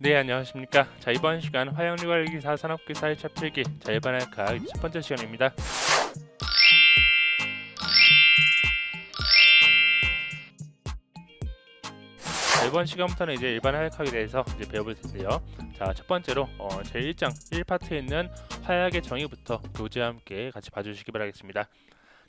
네, 안녕하십니까. 자, 이번 시간 화양유관기사 산업기사 1차 필기 자, 일반 알카 첫 번째 시간입니다. 자, 이번 시간부터는 이제 일반 화약학에 대해서 이제 배워볼 텐데요. 자, 첫 번째로 제 1장 1파트에 있는 화약의 정의부터 교재와 함께 같이 봐주시기 바라겠습니다.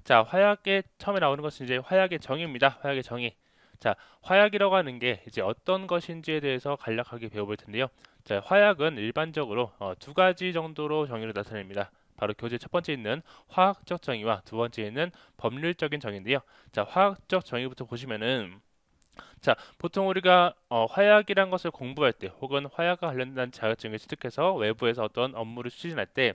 자, 화약에 처음에 나오는 것은 이제 화약의 정의입니다. 화약의 정의. 자, 화약이라고 하는 게 이제 어떤 것인지에 대해서 간략하게 배워볼 텐데요. 자, 화약은 일반적으로 두 가지 정도로 정의를 나타냅니다. 바로 교재 첫 번째 있는 화학적 정의와 두 번째 있는 법률적인 정의인데요. 자, 화학적 정의부터 보시면은 자, 보통 우리가 화약이란 것을 공부할 때 혹은 화약과 관련된 자격증을 취득해서 외부에서 어떤 업무를 추진할 때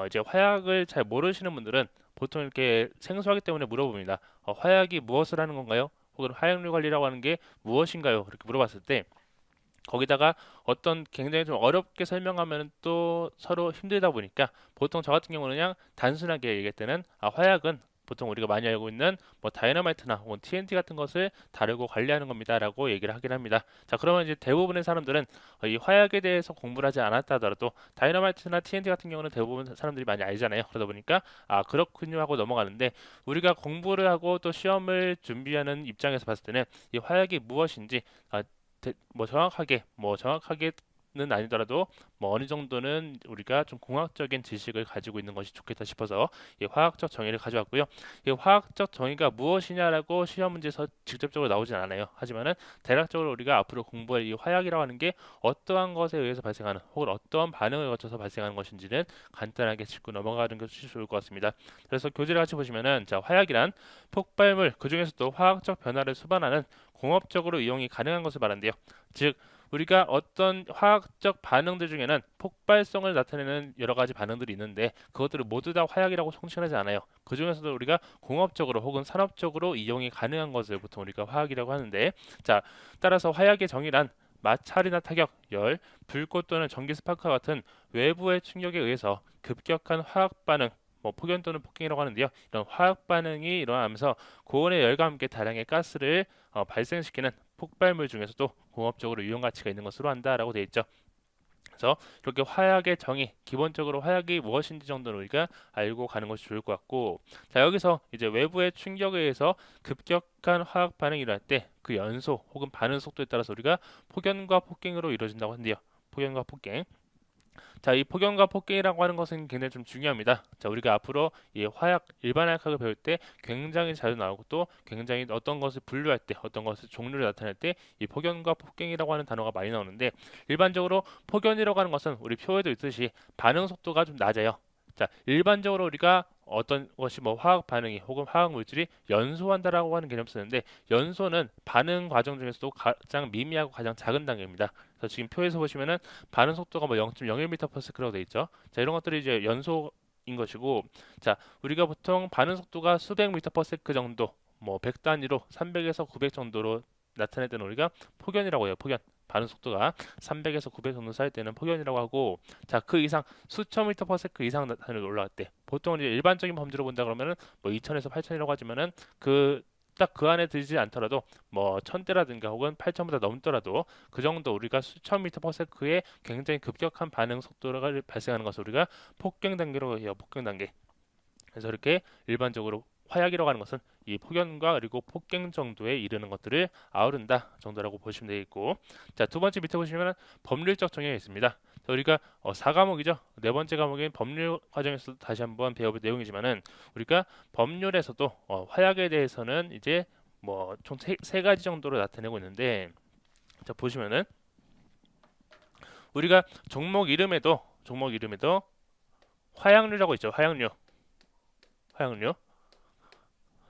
이제 화약을 잘 모르시는 분들은 보통 이렇게 생소하기 때문에 물어봅니다. 화약이 무엇을 하는 건가요? 혹은 화약류 관리라고 하는 게 무엇인가요? 이렇게 물어봤을 때 거기다가 어떤 굉장히 좀 어렵게 설명하면 또 서로 힘들다 보니까 보통 저 같은 경우는 그냥 단순하게 얘기할 때는 화약은 보통 우리가 많이 알고 있는 뭐 다이너마이트나 혹은 TNT 같은 것을 다루고 관리하는 겁니다라고 얘기를 하긴 합니다. 자, 그러면 이제 대부분의 사람들은 이 화약에 대해서 공부를 하지 않았다 하더라도 다이너마이트나 TNT 같은 경우는 대부분 사람들이 많이 알잖아요. 그러다 보니까 그렇군요 하고 넘어가는데 우리가 공부를 하고 또 시험을 준비하는 입장에서 봤을 때는 이 화약이 무엇인지 정확하게는 아니더라도 뭐 어느 정도는 우리가 좀 공학적인 지식을 가지고 있는 것이 좋겠다 싶어서 이 화학적 정의를 가져왔고요. 이 화학적 정의가 무엇이냐라고 시험 문제에서 직접적으로 나오진 않아요. 하지만은 대략적으로 우리가 앞으로 공부할 이 화약이라고 하는 게 어떠한 것에 의해서 발생하는 혹은 어떠한 반응을 거쳐서 발생하는 것인지는 간단하게 짚고 넘어가는 것이 좋을 것 같습니다. 그래서 교재를 같이 보시면은 자, 화약이란 폭발물 그 중에서도 화학적 변화를 수반하는 공업적으로 이용이 가능한 것을 말한대요. 즉 우리가 어떤 화학적 반응들 중에는 폭발성을 나타내는 여러 가지 반응들이 있는데 그것들을 모두 다 화약이라고 총칭하지 않아요. 그 중에서도 우리가 공업적으로 혹은 산업적으로 이용이 가능한 것을 보통 우리가 화학이라고 하는데 자, 따라서 화약의 정의란 마찰이나 타격, 열, 불꽃 또는 전기 스파크와 같은 외부의 충격에 의해서 급격한 화학 반응 뭐 폭연 또는 폭행이라고 하는데요. 이런 화학 반응이 일어나면서 고온의 열과 함께 다량의 가스를 발생시키는 폭발물 중에서도 공업적으로 유용 가치가 있는 것으로 한다라고 되어 있죠. 그래서 이렇게 화약의 정의, 기본적으로 화약이 무엇인지 정도는 우리가 알고 가는 것이 좋을 것 같고, 자 여기서 이제 외부의 충격에 의해서 급격한 화학 반응이 일어날 때 그 연소 혹은 반응 속도에 따라서 우리가 폭연과 폭갱으로 이루어진다고 한대요. 폭연과 폭갱. 자, 이 폭염과 폭격이라고 하는 것은 굉장히 좀 중요합니다. 자, 우리가 앞으로 이 화약, 일반 화약학을 배울 때 굉장히 자주 나오고 또 굉장히 어떤 것을 분류할 때, 어떤 것을 종류를 나타낼 때 이 폭염과 폭격이라고 하는 단어가 많이 나오는데 일반적으로 폭염이라고 하는 것은 우리 표에도 있듯이 반응 속도가 좀 낮아요. 자, 일반적으로 우리가 어떤 것이 뭐 화학 반응이 혹은 화학 물질이 연소한다라고 하는 개념 쓰는데 연소는 반응 과정 중에서도 가장 미미하고 가장 작은 단계입니다. 그래서 지금 표에서 보시면은 반응 속도가 뭐 0.01m/s라고 돼 있죠. 자, 이런 것들이 이제 연소인 것이고, 자, 우리가 보통 반응 속도가 수백 m/s 정도, 뭐 100 단위로 300에서 900 정도로 나타낼 때는 우리가 폭연이라고 해요. 폭연. 반응 속도가 300에서 900 정도 쌓일 때는 폭연이라고 하고, 자, 그 이상 수천 m/s 이상 단위로 올라갈 때, 보통 이제 일반적인 범주로 본다 그러면은 뭐 2000에서 8000이라고 하지만은 딱 그 안에 들지 않더라도 뭐 1000대라든가 혹은 8000보다 넘더라도 그 정도 우리가 수천 m/s의 굉장히 급격한 반응 속도가 발생하는 것을 우리가 폭경 단계로 해요. 폭경 단계. 그래서 이렇게 일반적으로 화약이라고 하는 것은 이 폭연과 그리고 폭경 정도에 이르는 것들을 아우른다 정도라고 보시면 되겠고, 자, 두 번째 밑에 보시면 법률적 정의가 있습니다. 자, 우리가 4과목이죠. 네 번째 과목인 법률 과정에서 다시 한번 배워볼 내용이지만은 우리가 법률에서도 화약에 대해서는 이제 뭐 총 세 가지 정도로 나타내고 있는데, 자, 보시면은 우리가 종목 이름에도 화약류라고 있죠. 화약류.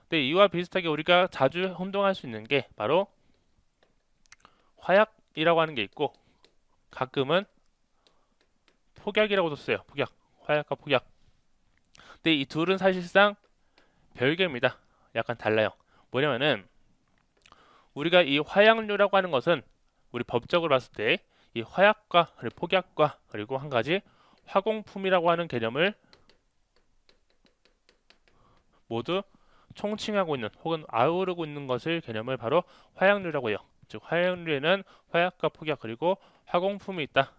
근데 이와 비슷하게 우리가 자주 혼동할 수 있는 게 바로 화약이라고 하는 게 있고 가끔은 폭약이라고도 써요. 폭약. 화약과 폭약. 근데 이 둘은 사실상 별개입니다. 약간 달라요. 뭐냐면은 우리가 이 화약류라고 하는 것은 우리 법적으로 봤을 때 이 화약과 그리고 폭약과 그리고 한 가지 화공품이라고 하는 개념을 모두 총칭하고 있는 혹은 아우르고 있는 것을 개념을 바로 화약류라고 해요. 즉 화약류에는 화약과 폭약 그리고 화공품이 있다.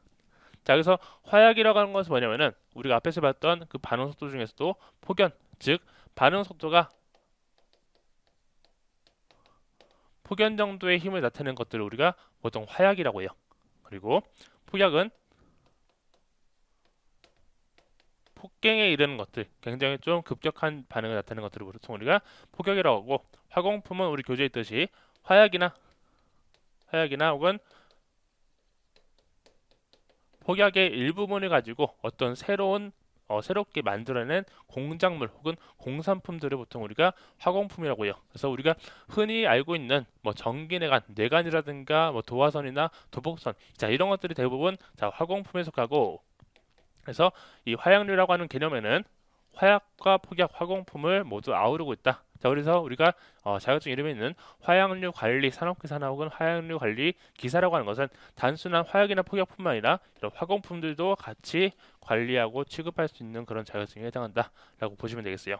자, 그래서 화약이라고 하는 것은 뭐냐면은 우리가 앞에서 봤던 그 반응 속도 중에서도 폭연, 즉 반응 속도가 폭연 정도의 힘을 나타내는 것들을 우리가 보통 화약이라고 해요. 그리고 폭약은 폭갱에 이르는 것들, 굉장히 좀 급격한 반응을 나타내는 것들을 보통 우리가 폭격이라고 하고, 화공품은 우리 교재에 있듯이 화약이나 혹은 폭약의 일부분을 가지고 어떤 새롭게 만들어낸 공작물 혹은 공산품들을 보통 우리가 화공품이라고 해요. 그래서 우리가 흔히 알고 있는 뭐 전기내관, 뇌관이라든가 뭐 도화선이나 도복선, 자 이런 것들이 대부분 자 화공품에 속하고, 그래서 이 화약류라고 하는 개념에는 화약과 폭약, 화공품을 모두 아우르고 있다. 자, 그래서 우리가 자격증 이름에 있는 화약류 관리 산업기사나 혹은 화약류 관리 기사라고 하는 것은 단순한 화약이나 폭약뿐만 아니라 이런 화공품들도 같이 관리하고 취급할 수 있는 그런 자격증에 해당한다라고 보시면 되겠어요.